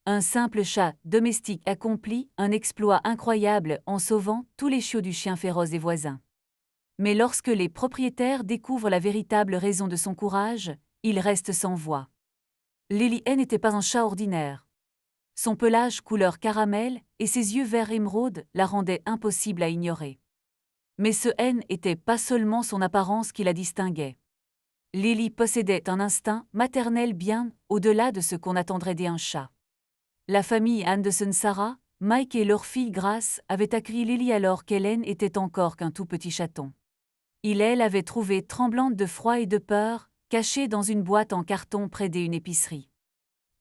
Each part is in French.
Un simple chat domestique accomplit un exploit incroyable en sauvant tous les chiots du chien féroce des voisins. Mais lorsque les propriétaires découvrent la véritable raison de son courage, ils restent sans voix. Lily n'était pas un chat ordinaire. Son pelage couleur caramel et ses yeux vert émeraude la rendaient impossible à ignorer. Mais ce n'était pas seulement son apparence qui la distinguait. Lily possédait un instinct maternel bien au-delà de ce qu'on attendrait d'un chat. La famille Anderson-Sarah, Mike et leur fille Grace avaient accueilli Lily alors qu'Hélène était encore qu'un tout petit chaton. Elle avait trouvé tremblante de froid et de peur, cachée dans une boîte en carton près d'une épicerie.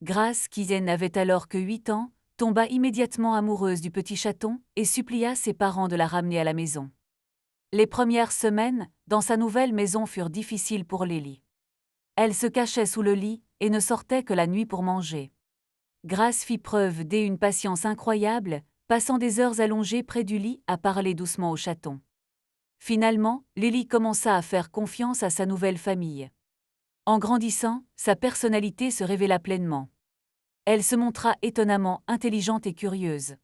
Grace, qui n'avait alors que 8 ans, tomba immédiatement amoureuse du petit chaton et supplia ses parents de la ramener à la maison. Les premières semaines, dans sa nouvelle maison furent difficiles pour Lily. Elle se cachait sous le lit et ne sortait que la nuit pour manger. Grace fit preuve d'une patience incroyable, passant des heures allongées près du lit à parler doucement au chaton. Finalement, Lily commença à faire confiance à sa nouvelle famille. En grandissant, sa personnalité se révéla pleinement. Elle se montra étonnamment intelligente et curieuse.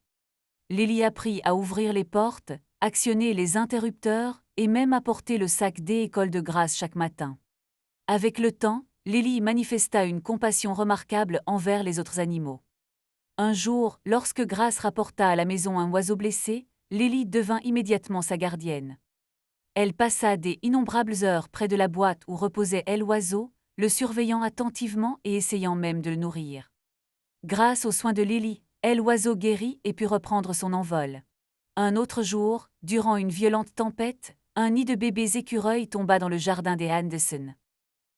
Lily apprit à ouvrir les portes, actionner les interrupteurs et même à porter le sac d'école de Grace chaque matin. Avec le temps, Lily manifesta une compassion remarquable envers les autres animaux. Un jour, lorsque Grace rapporta à la maison un oiseau blessé, Lily devint immédiatement sa gardienne. Elle passa des innombrables heures près de la boîte où reposait l'oiseau, le surveillant attentivement et essayant même de le nourrir. Grâce aux soins de Lily, l'oiseau guérit et put reprendre son envol. Un autre jour, durant une violente tempête, un nid de bébés écureuils tomba dans le jardin des Anderson.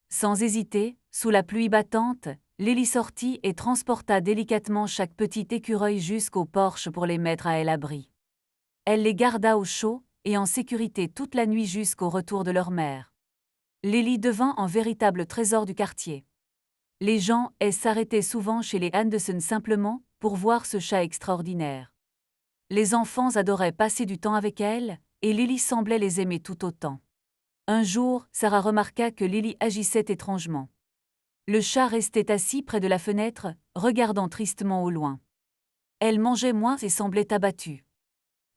Sans hésiter, sous la pluie battante, Lily sortit et transporta délicatement chaque petit écureuil jusqu'au porche pour les mettre à l'abri. Elle les garda au chaud et en sécurité toute la nuit jusqu'au retour de leur mère. Lily devint un véritable trésor du quartier. Les gens s'arrêtaient souvent chez les Anderson simplement pour voir ce chat extraordinaire. Les enfants adoraient passer du temps avec elle, et Lily semblait les aimer tout autant. Un jour, Sarah remarqua que Lily agissait étrangement. Le chat restait assis près de la fenêtre, regardant tristement au loin. Elle mangeait moins et semblait abattue.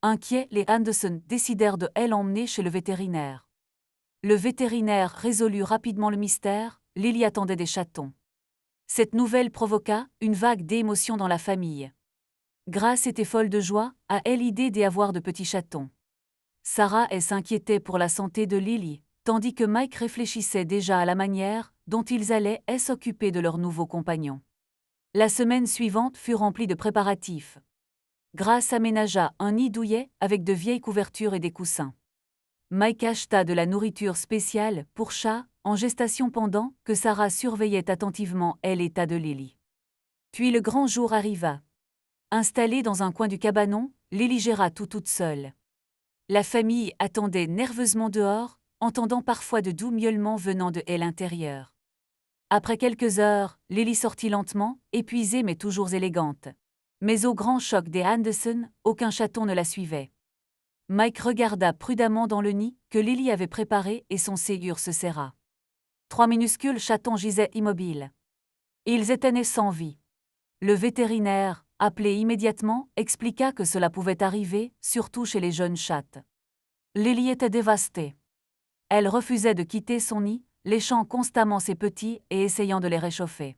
Inquiets, les Anderson décidèrent de l'emmener chez le vétérinaire. Le vétérinaire résolut rapidement le mystère, Lily attendait des chatons. Cette nouvelle provoqua une vague d'émotion dans la famille. Grace était folle de joie à l'idée d'avoir de petits chatons. Sarah s'inquiétait pour la santé de Lily, tandis que Mike réfléchissait déjà à la manière dont ils allaient s'occuper de leur nouveau compagnon. La semaine suivante fut remplie de préparatifs. Grace aménagea un nid douillet avec de vieilles couvertures et des coussins. Mike acheta de la nourriture spéciale pour chats en gestation pendant que Sarah surveillait attentivement l'état de Lily. Puis le grand jour arriva. Installée dans un coin du cabanon, Lily géra tout toute seule. La famille attendait nerveusement dehors, entendant parfois de doux miaulements venant de l'intérieur. Après quelques heures, Lily sortit lentement, épuisée mais toujours élégante. Mais au grand choc des Anderson, aucun chaton ne la suivait. Mike regarda prudemment dans le nid que Lily avait préparé et son ségur se serra. 3 minuscules chatons gisaient immobiles. Ils étaient nés sans vie. Le vétérinaire, appelé immédiatement, expliqua que cela pouvait arriver, surtout chez les jeunes chattes. Lily était dévastée. Elle refusait de quitter son nid, léchant constamment ses petits et essayant de les réchauffer.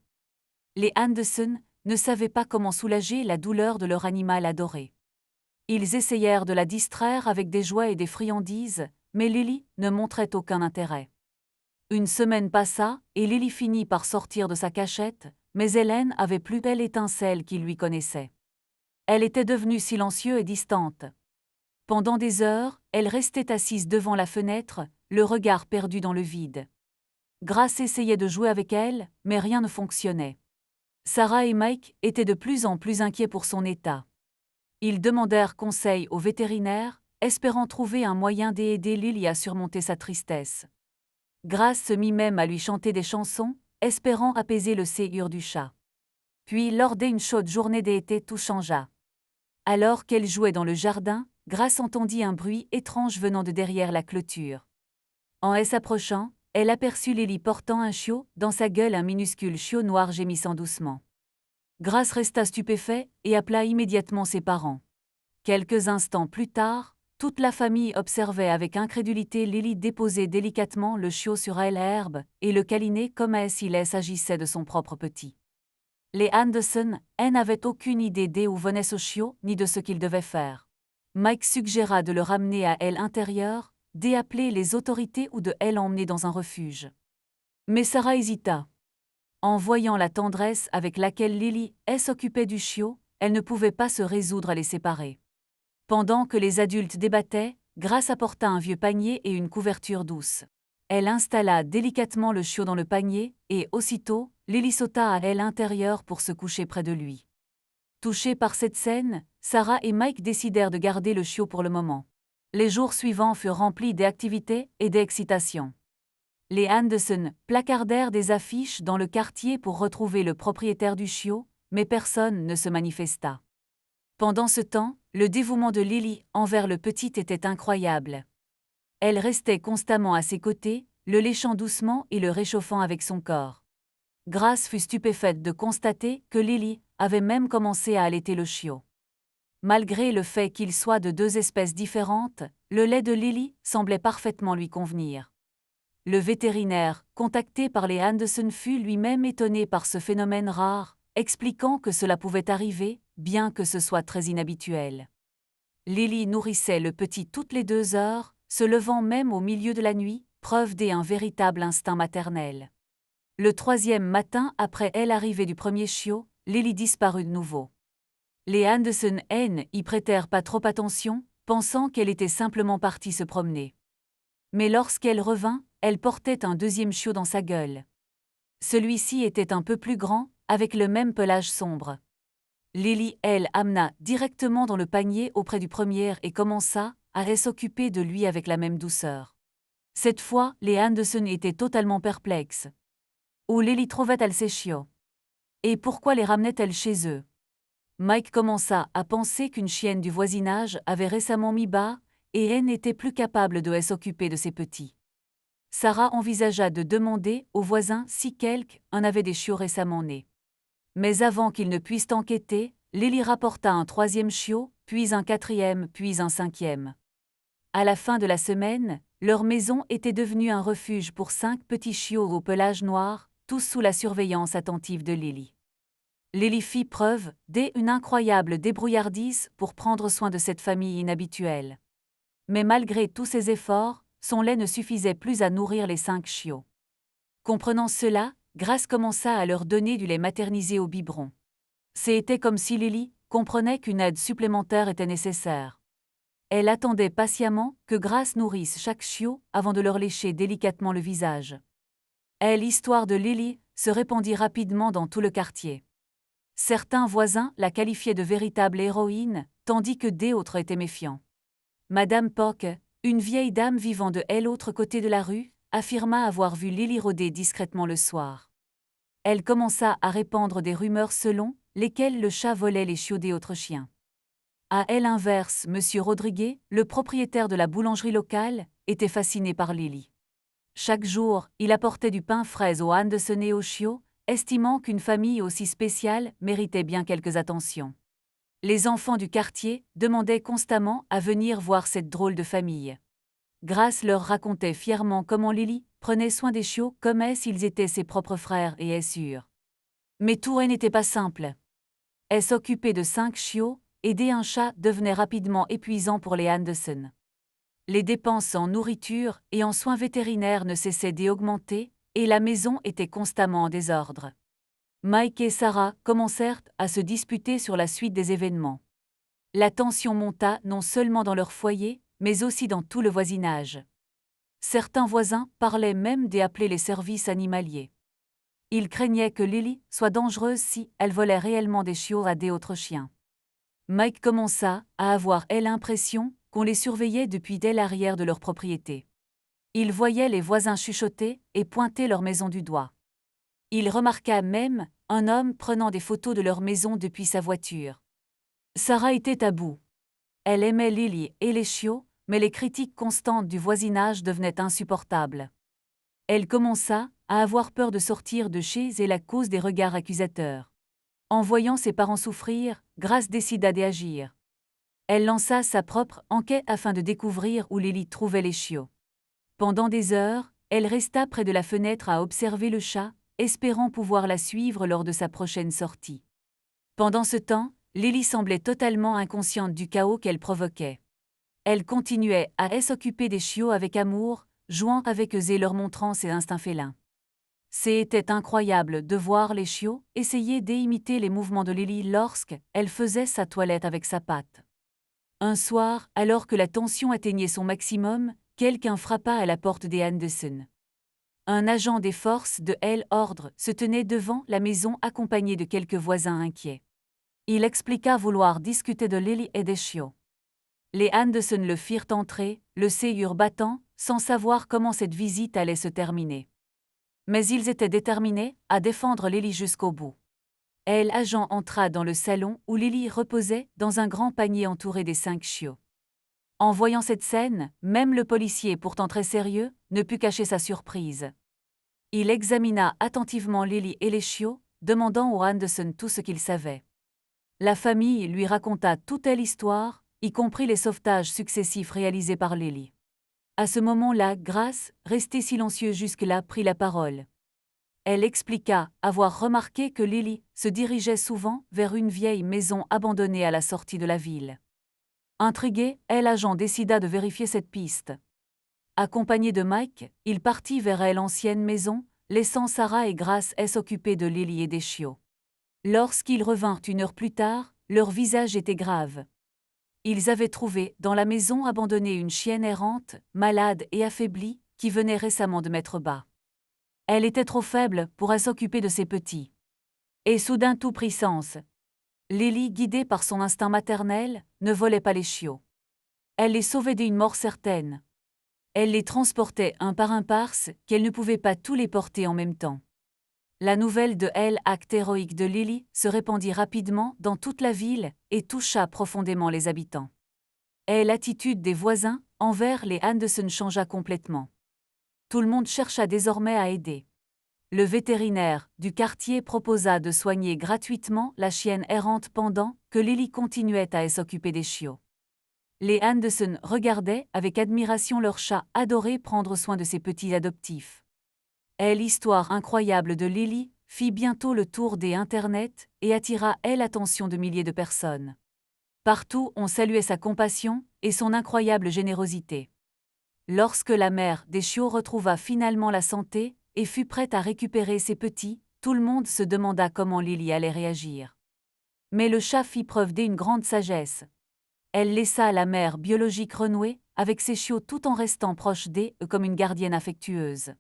Les Anderson ne savaient pas comment soulager la douleur de leur animal adoré. Ils essayèrent de la distraire avec des jouets et des friandises, mais Lily ne montrait aucun intérêt. Une semaine passa et Lily finit par sortir de sa cachette, mais Hélène avait plus belle étincelle qu'il lui connaissait. Elle était devenue silencieuse et distante. Pendant des heures, elle restait assise devant la fenêtre, le regard perdu dans le vide. Grace essayait de jouer avec elle, mais rien ne fonctionnait. Sarah et Mike étaient de plus en plus inquiets pour son état. Ils demandèrent conseil au vétérinaire, espérant trouver un moyen d'aider Lily à surmonter sa tristesse. Grace se mit même à lui chanter des chansons, espérant apaiser le ségur du chat. Puis, lors d'une chaude journée d'été, tout changea. Alors qu'elle jouait dans le jardin, Grace entendit un bruit étrange venant de derrière la clôture. En s'approchant, elle aperçut Lily portant un chiot, dans sa gueule un minuscule chiot noir gémissant doucement. Grace resta stupéfait et appela immédiatement ses parents. Quelques instants plus tard, toute la famille observait avec incrédulité Lily déposer délicatement le chiot sur l'herbe et le câliner comme s'il s'agissait de son propre petit. Les Anderson n'avaient aucune idée d'où venait ce chiot ni de ce qu'ils devaient faire. Mike suggéra de le ramener à l'intérieur, d'appeler les autorités ou de l'emmener dans un refuge. Mais Sarah hésita. En voyant la tendresse avec laquelle Lily s'occupait du chiot, elle ne pouvait pas se résoudre à les séparer. Pendant que les adultes débattaient, Grace apporta un vieux panier et une couverture douce. Elle installa délicatement le chiot dans le panier et, aussitôt, Lily sauta à l'intérieur pour se coucher près de lui. Touchés par cette scène, Sarah et Mike décidèrent de garder le chiot pour le moment. Les jours suivants furent remplis d'activités et d'excitation. Les Anderson placardèrent des affiches dans le quartier pour retrouver le propriétaire du chiot, mais personne ne se manifesta. Pendant ce temps, le dévouement de Lily envers le petit était incroyable. Elle restait constamment à ses côtés, le léchant doucement et le réchauffant avec son corps. Grace fut stupéfaite de constater que Lily avait même commencé à allaiter le chiot. Malgré le fait qu'il soit de deux espèces différentes, le lait de Lily semblait parfaitement lui convenir. Le vétérinaire, contacté par les Anderson, fut lui-même étonné par ce phénomène rare, expliquant que cela pouvait arriver, bien que ce soit très inhabituel. Lily nourrissait le petit toutes les 2 heures, se levant même au milieu de la nuit, preuve d'un véritable instinct maternel. Le 3e matin après l'arrivée du premier chiot, Lily disparut de nouveau. Les Anderson y prêtèrent pas trop attention, pensant qu'elle était simplement partie se promener. Mais lorsqu'elle revint, elle portait un 2e chiot dans sa gueule. Celui-ci était un peu plus grand, avec le même pelage sombre. Lily, amena directement dans le panier auprès du premier et commença à s'occuper de lui avec la même douceur. Cette fois, les Anderson étaient totalement perplexes. Où Lily trouvait-elle ces chiots? Et pourquoi les ramenait-elle chez eux? Mike commença à penser qu'une chienne du voisinage avait récemment mis bas et elle n'était plus capable de s'occuper de ses petits. Sarah envisagea de demander aux voisins si quelqu'un avait des chiots récemment nés. Mais avant qu'ils ne puissent enquêter, Lily rapporta un 3e chiot, puis un 4e, puis un 5e. À la fin de la semaine, leur maison était devenue un refuge pour 5 petits chiots au pelage noir, tous sous la surveillance attentive de Lily. Lily fit preuve d'une incroyable débrouillardise pour prendre soin de cette famille inhabituelle. Mais malgré tous ses efforts, son lait ne suffisait plus à nourrir les 5 chiots. Comprenant cela, Grace commença à leur donner du lait maternisé au biberon. C'était comme si Lily comprenait qu'une aide supplémentaire était nécessaire. Elle attendait patiemment que Grace nourrisse chaque chiot avant de leur lécher délicatement le visage. L'histoire de Lily se répandit rapidement dans tout le quartier. Certains voisins la qualifiaient de véritable héroïne, tandis que d'autres étaient méfiants. Madame Pock, une vieille dame vivant de l'autre côté de la rue, affirma avoir vu Lily rôder discrètement le soir. Elle commença à répandre des rumeurs selon lesquelles le chat volait les chiots des autres chiens. À l'inverse, M. Rodriguez, le propriétaire de la boulangerie locale, était fasciné par Lily. Chaque jour, il apportait du pain frais aux Anderson et aux chiots, estimant qu'une famille aussi spéciale méritait bien quelques attentions. Les enfants du quartier demandaient constamment à venir voir cette drôle de famille. Grace leur racontait fièrement comment Lily prenait soin des chiots comme s'ils étaient ses propres frères et sœurs. Mais tout n'était pas simple. Elle s'occupait de 5 chiots, aider un chat devenait rapidement épuisant pour les Anderson. Les dépenses en nourriture et en soins vétérinaires ne cessaient d'augmenter, et la maison était constamment en désordre. Mike et Sarah commencèrent à se disputer sur la suite des événements. La tension monta non seulement dans leur foyer, mais aussi dans tout le voisinage. Certains voisins parlaient même d'appeler les services animaliers. Ils craignaient que Lily soit dangereuse si elle volait réellement des chiots à d'autres chiens. Mike commença à avoir l'impression qu'on les surveillait depuis dès l'arrière de leur propriété. Il voyait les voisins chuchoter et pointer leur maison du doigt. Il remarqua même un homme prenant des photos de leur maison depuis sa voiture. Sarah était à bout. Elle aimait Lily et les chiots, mais les critiques constantes du voisinage devenaient insupportables. Elle commença à avoir peur de sortir de chez elle à cause des regards accusateurs. En voyant ses parents souffrir, Grace décida d'agir. Elle lança sa propre enquête afin de découvrir où Lily trouvait les chiots. Pendant des heures, elle resta près de la fenêtre à observer le chat, espérant pouvoir la suivre lors de sa prochaine sortie. Pendant ce temps, Lily semblait totalement inconsciente du chaos qu'elle provoquait. Elle continuait à s'occuper des chiots avec amour, jouant avec eux et leur montrant ses instincts félins. C'était incroyable de voir les chiots essayer d'imiter les mouvements de Lily lorsqu'elle faisait sa toilette avec sa patte. Un soir, alors que la tension atteignait son maximum, quelqu'un frappa à la porte des Anderson. Un agent des forces de l'ordre se tenait devant la maison accompagné de quelques voisins inquiets. Il expliqua vouloir discuter de Lily et des chiots. Les Anderson le firent entrer, le cœur battant, sans savoir comment cette visite allait se terminer. Mais ils étaient déterminés à défendre Lily jusqu'au bout. L'agent entra dans le salon où Lily reposait dans un grand panier entouré des 5 chiots. En voyant cette scène, même le policier, pourtant très sérieux, ne put cacher sa surprise. Il examina attentivement Lily et les chiots, demandant aux Anderson tout ce qu'ils savaient. La famille lui raconta toute l'histoire, y compris les sauvetages successifs réalisés par Lily. À ce moment-là, Grace, restée silencieuse jusque-là, prit la parole. Elle expliqua avoir remarqué que Lily se dirigeait souvent vers une vieille maison abandonnée à la sortie de la ville. Intrigué, l'agent décida de vérifier cette piste. Accompagné de Mike, il partit vers l'ancienne maison, laissant Sarah et Grace s'occuper de Lily et des chiots. Lorsqu'ils revinrent 1 heure plus tard, leur visage était grave. Ils avaient trouvé dans la maison abandonnée une chienne errante, malade et affaiblie, qui venait récemment de mettre bas. Elle était trop faible pour s'occuper de ses petits. Et soudain tout prit sens. Lily, guidée par son instinct maternel, ne volait pas les chiots. Elle les sauvait d'une mort certaine. Elle les transportait un par un parce qu'elle ne pouvait pas tous les porter en même temps. La nouvelle de l'acte héroïque de Lily se répandit rapidement dans toute la ville et toucha profondément les habitants. L'attitude des voisins envers les Anderson changea complètement. Tout le monde chercha désormais à aider. Le vétérinaire du quartier proposa de soigner gratuitement la chienne errante pendant que Lily continuait à s'occuper des chiots. Les Anderson regardaient avec admiration leur chat adoré prendre soin de ses petits adoptifs. L'histoire incroyable de Lily fit bientôt le tour des internets et attira l'attention de milliers de personnes. Partout on saluait sa compassion et son incroyable générosité. Lorsque la mère des chiots retrouva finalement la santé et fut prête à récupérer ses petits, tout le monde se demanda comment Lily allait réagir. Mais le chat fit preuve d'une grande sagesse. Elle laissa la mère biologique renouer avec ses chiots tout en restant proche d'eux comme une gardienne affectueuse.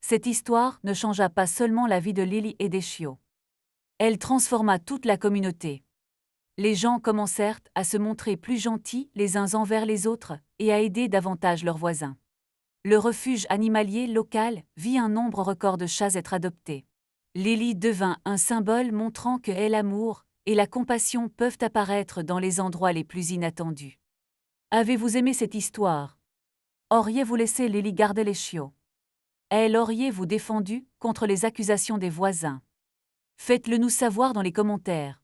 Cette histoire ne changea pas seulement la vie de Lily et des chiots. Elle transforma toute la communauté. Les gens commencèrent à se montrer plus gentils les uns envers les autres et à aider davantage leurs voisins. Le refuge animalier local vit un nombre record de chats être adoptés. Lily devint un symbole montrant que l'amour et la compassion peuvent apparaître dans les endroits les plus inattendus. Avez-vous aimé cette histoire? Auriez-vous laissé Lily garder les chiots? Auriez-vous défendu contre les accusations des voisins? Faites-le nous savoir dans les commentaires.